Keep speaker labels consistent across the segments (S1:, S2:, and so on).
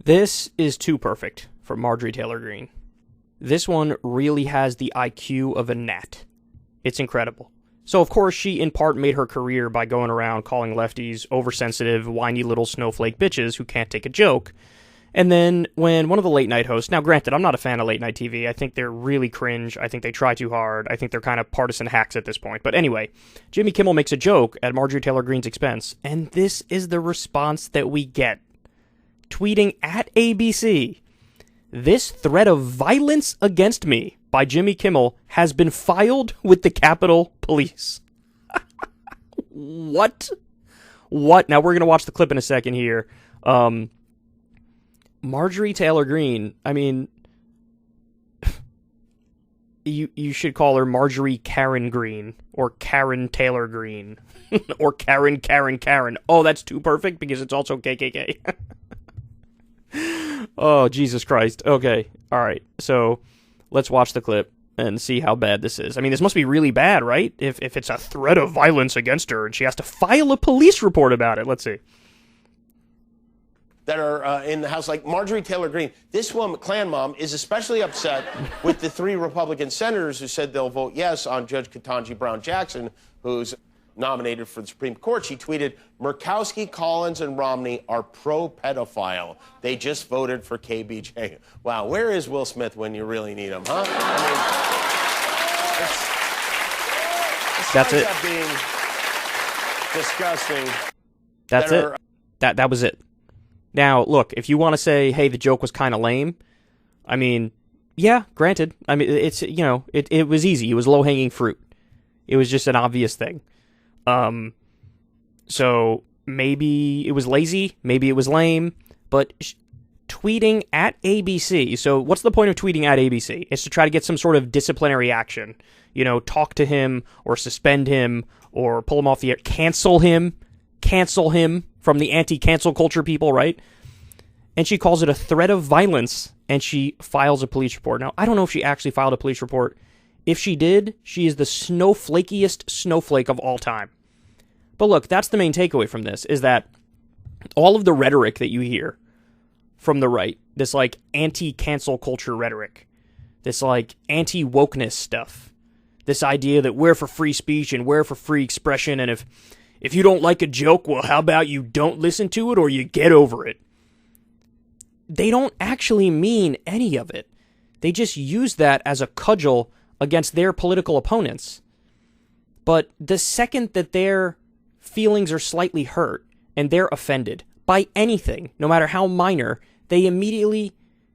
S1: This is too perfect for Marjorie Taylor Greene. This one really has the IQ of a gnat. It's incredible. So, of course, she in part made her career by going around calling lefties oversensitive, whiny little snowflake bitches who can't take a joke. And then when one of the late night hosts, now granted, I'm not a fan of late night TV. I think they're really cringe. I think they try too hard. I think they're kind of partisan hacks at this point. But anyway, Jimmy Kimmel makes a joke at Marjorie Taylor Greene's expense, and this is the response that we get. Tweeting at ABC, "This threat of violence against me by Jimmy Kimmel has been filed with the Capitol Police." What? Now, we're going to watch the clip in a second here. Marjorie Taylor Greene, I mean, you should call her Marjorie Karen Greene, or Karen Taylor Greene, or Karen. Oh, that's too perfect because it's also KKK. Oh, Jesus Christ. Okay, all right. So let's watch the clip and see how bad this is. I mean, this must be really bad, right? If it's a threat of violence against her and she has to file a police report about it. Let's see.
S2: That are in the House, like Marjorie Taylor Greene. This woman, Klan mom, is especially upset with the 3 Republican senators who said they'll vote yes on Judge Ketanji Brown Jackson, who's nominated for the Supreme Court. She tweeted, "Murkowski, Collins, and Romney are pro-pedophile. They just voted for KBJ." Wow, where is Will Smith when you really need him, huh?
S1: That's it.
S2: That being disgusting.
S1: That's it. That was it. Now, look, if you want to say, hey, the joke was kind of lame, I mean, yeah, granted. I mean, it's, it was easy. It was low-hanging fruit. It was just an obvious thing. So maybe it was lazy, maybe it was lame, but tweeting at ABC. So what's the point of tweeting at ABC? It's to try to get some sort of disciplinary action. Talk to him or suspend him or pull him off the air, cancel him from the anti-cancel culture people, right? And she calls it a threat of violence, and she files a police report. Now, I don't know if she actually filed a police report. If she did, she is the snowflakiest snowflake of all time. But look, that's the main takeaway from this, is that all of the rhetoric that you hear from the right, this like anti-cancel culture rhetoric, this like anti-wokeness stuff, this idea that we're for free speech and we're for free expression, and if you don't like a joke, well, how about you don't listen to it or you get over it? They don't actually mean any of it. They just use that as a cudgel against their political opponents. But the second that their feelings are slightly hurt and they're offended by anything, no matter how minor, they immediately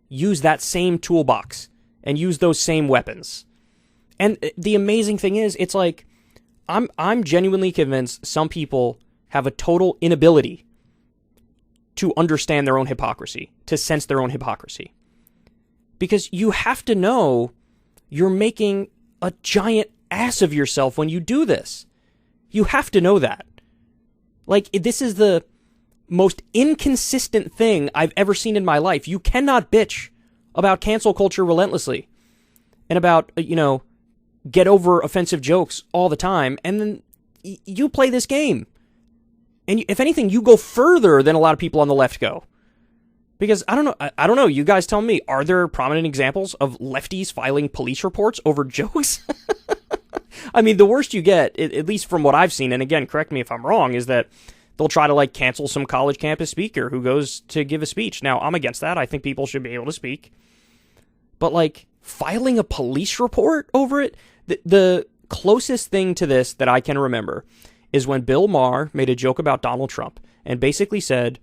S1: use that same toolbox and use those same weapons. And the amazing thing is, it's like, I'm genuinely convinced some people have a total inability to understand their own hypocrisy, to sense their own hypocrisy. Because you have to know you're making a giant ass of yourself when you do this. You have to know that. Like, this is the most inconsistent thing I've ever seen in my life. You cannot bitch about cancel culture relentlessly and about, get over offensive jokes all the time, and then you play this game. And if anything, you go further than a lot of people on the left go. Because I don't know, you guys tell me, are there prominent examples of lefties filing police reports over jokes? I mean, the worst you get, at least from what I've seen, and again, correct me if I'm wrong, is that they'll try to cancel some college campus speaker who goes to give a speech. Now, I'm against that. I think people should be able to speak. But filing a police report over it, the closest thing to this that I can remember is when Bill Maher made a joke about Donald Trump and basically said,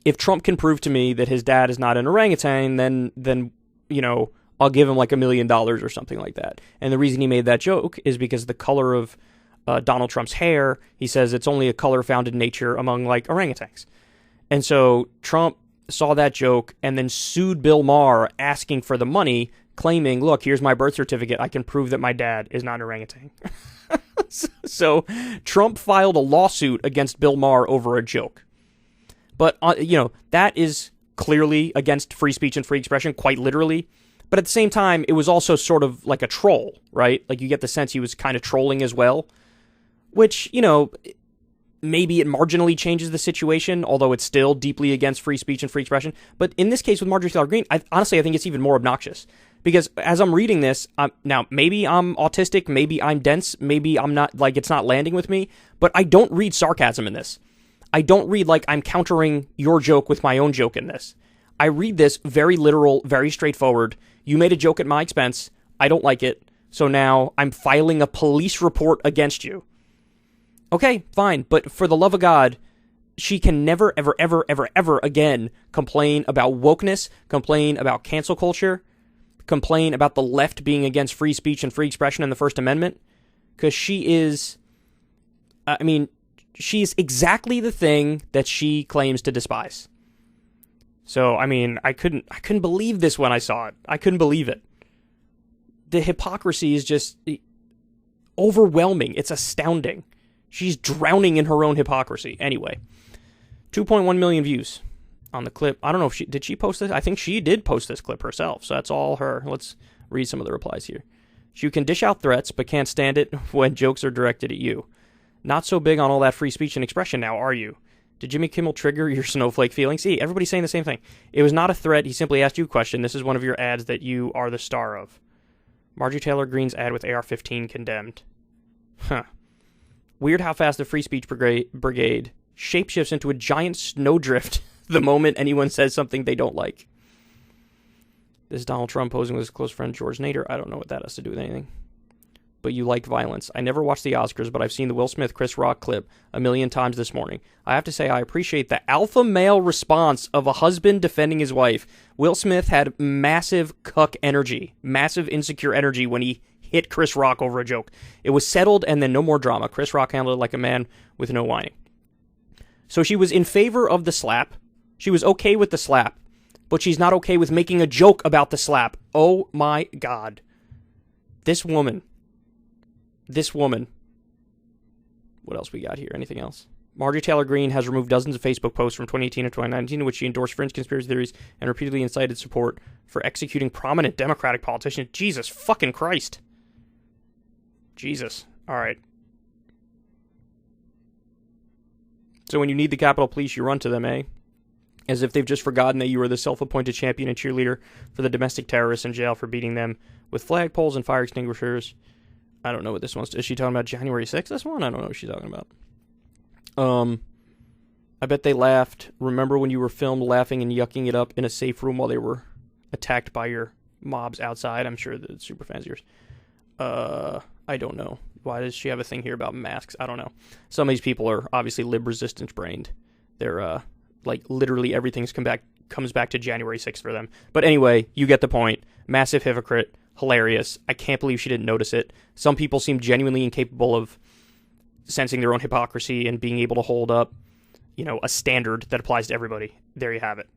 S1: if Trump can prove to me that his dad is not an orangutan, then I'll give him $1 million or something like that. And the reason he made that joke is because the color of Donald Trump's hair, he says it's only a color found in nature among orangutans. And so Trump saw that joke and then sued Bill Maher asking for the money, claiming, look, here's my birth certificate. I can prove that my dad is not an orangutan. So Trump filed a lawsuit against Bill Maher over a joke. But, that is clearly against free speech and free expression, quite literally. But at the same time, it was also sort of like a troll, right? You get the sense he was kind of trolling as well. Which, maybe it marginally changes the situation, although it's still deeply against free speech and free expression. But in this case with Marjorie Taylor Greene, honestly, I think it's even more obnoxious. Because as I'm reading this, now, maybe I'm autistic, maybe I'm dense, maybe I'm not, like, it's not landing with me, but I don't read sarcasm in this. I don't read like I'm countering your joke with my own joke in this. I read this very literal, very straightforward. You made a joke at my expense. I don't like it. So now I'm filing a police report against you. Okay, fine. But for the love of God, she can never, ever, ever, ever, ever again complain about wokeness, complain about cancel culture, complain about the left being against free speech and free expression in the First Amendment. Because she is, she's exactly the thing that she claims to despise. So, I couldn't believe this when I saw it. I couldn't believe it. The hypocrisy is just overwhelming. It's astounding. She's drowning in her own hypocrisy. Anyway, 2.1 million views on the clip. I don't know if did she post this? I think she did post this clip herself, so that's all her. Let's read some of the replies here. You can dish out threats, but can't stand it when jokes are directed at you. Not so big on all that free speech and expression now, are you? Did Jimmy Kimmel trigger your snowflake feelings? See, everybody's saying the same thing. It was not a threat. He simply asked you a question. This is one of your ads that you are the star of. Marjorie Taylor Greene's ad with AR-15 condemned. Huh. Weird how fast the free speech brigade shapeshifts into a giant snowdrift the moment anyone says something they don't like. This is Donald Trump posing with his close friend George Nader. I don't know what that has to do with anything. But you like violence. I never watched the Oscars, but I've seen the Will Smith Chris Rock clip a million times this morning. I have to say I appreciate the alpha male response of a husband defending his wife. Will Smith had massive cuck energy, massive insecure energy when he hit Chris Rock over a joke. It was settled and then no more drama. Chris Rock handled it like a man with no whining. So she was in favor of the slap. She was okay with the slap, but she's not okay with making a joke about the slap. Oh my God. This woman. What else we got here? Anything else? Marjorie Taylor Greene has removed dozens of Facebook posts from 2018 and 2019 in which she endorsed fringe conspiracy theories and repeatedly incited support for executing prominent Democratic politicians. Jesus fucking Christ. Jesus. All right. So when you need the Capitol Police, you run to them, eh? As if they've just forgotten that you are the self-appointed champion and cheerleader for the domestic terrorists in jail for beating them with flagpoles and fire extinguishers. I don't know what this one's. Is she talking about January 6th, this one? I don't know what she's talking about. I bet they laughed. Remember when you were filmed laughing and yucking it up in a safe room while they were attacked by your mobs outside? I'm sure the super fans of yours. I don't know. Why does she have a thing here about masks? I don't know. Some of these people are obviously lib-resistance brained. They're, literally everything comes back to January 6th for them. But anyway, you get the point. Massive hypocrite. Hilarious. I can't believe she didn't notice it. Some people seem genuinely incapable of sensing their own hypocrisy and being able to hold up, a standard that applies to everybody. There you have it.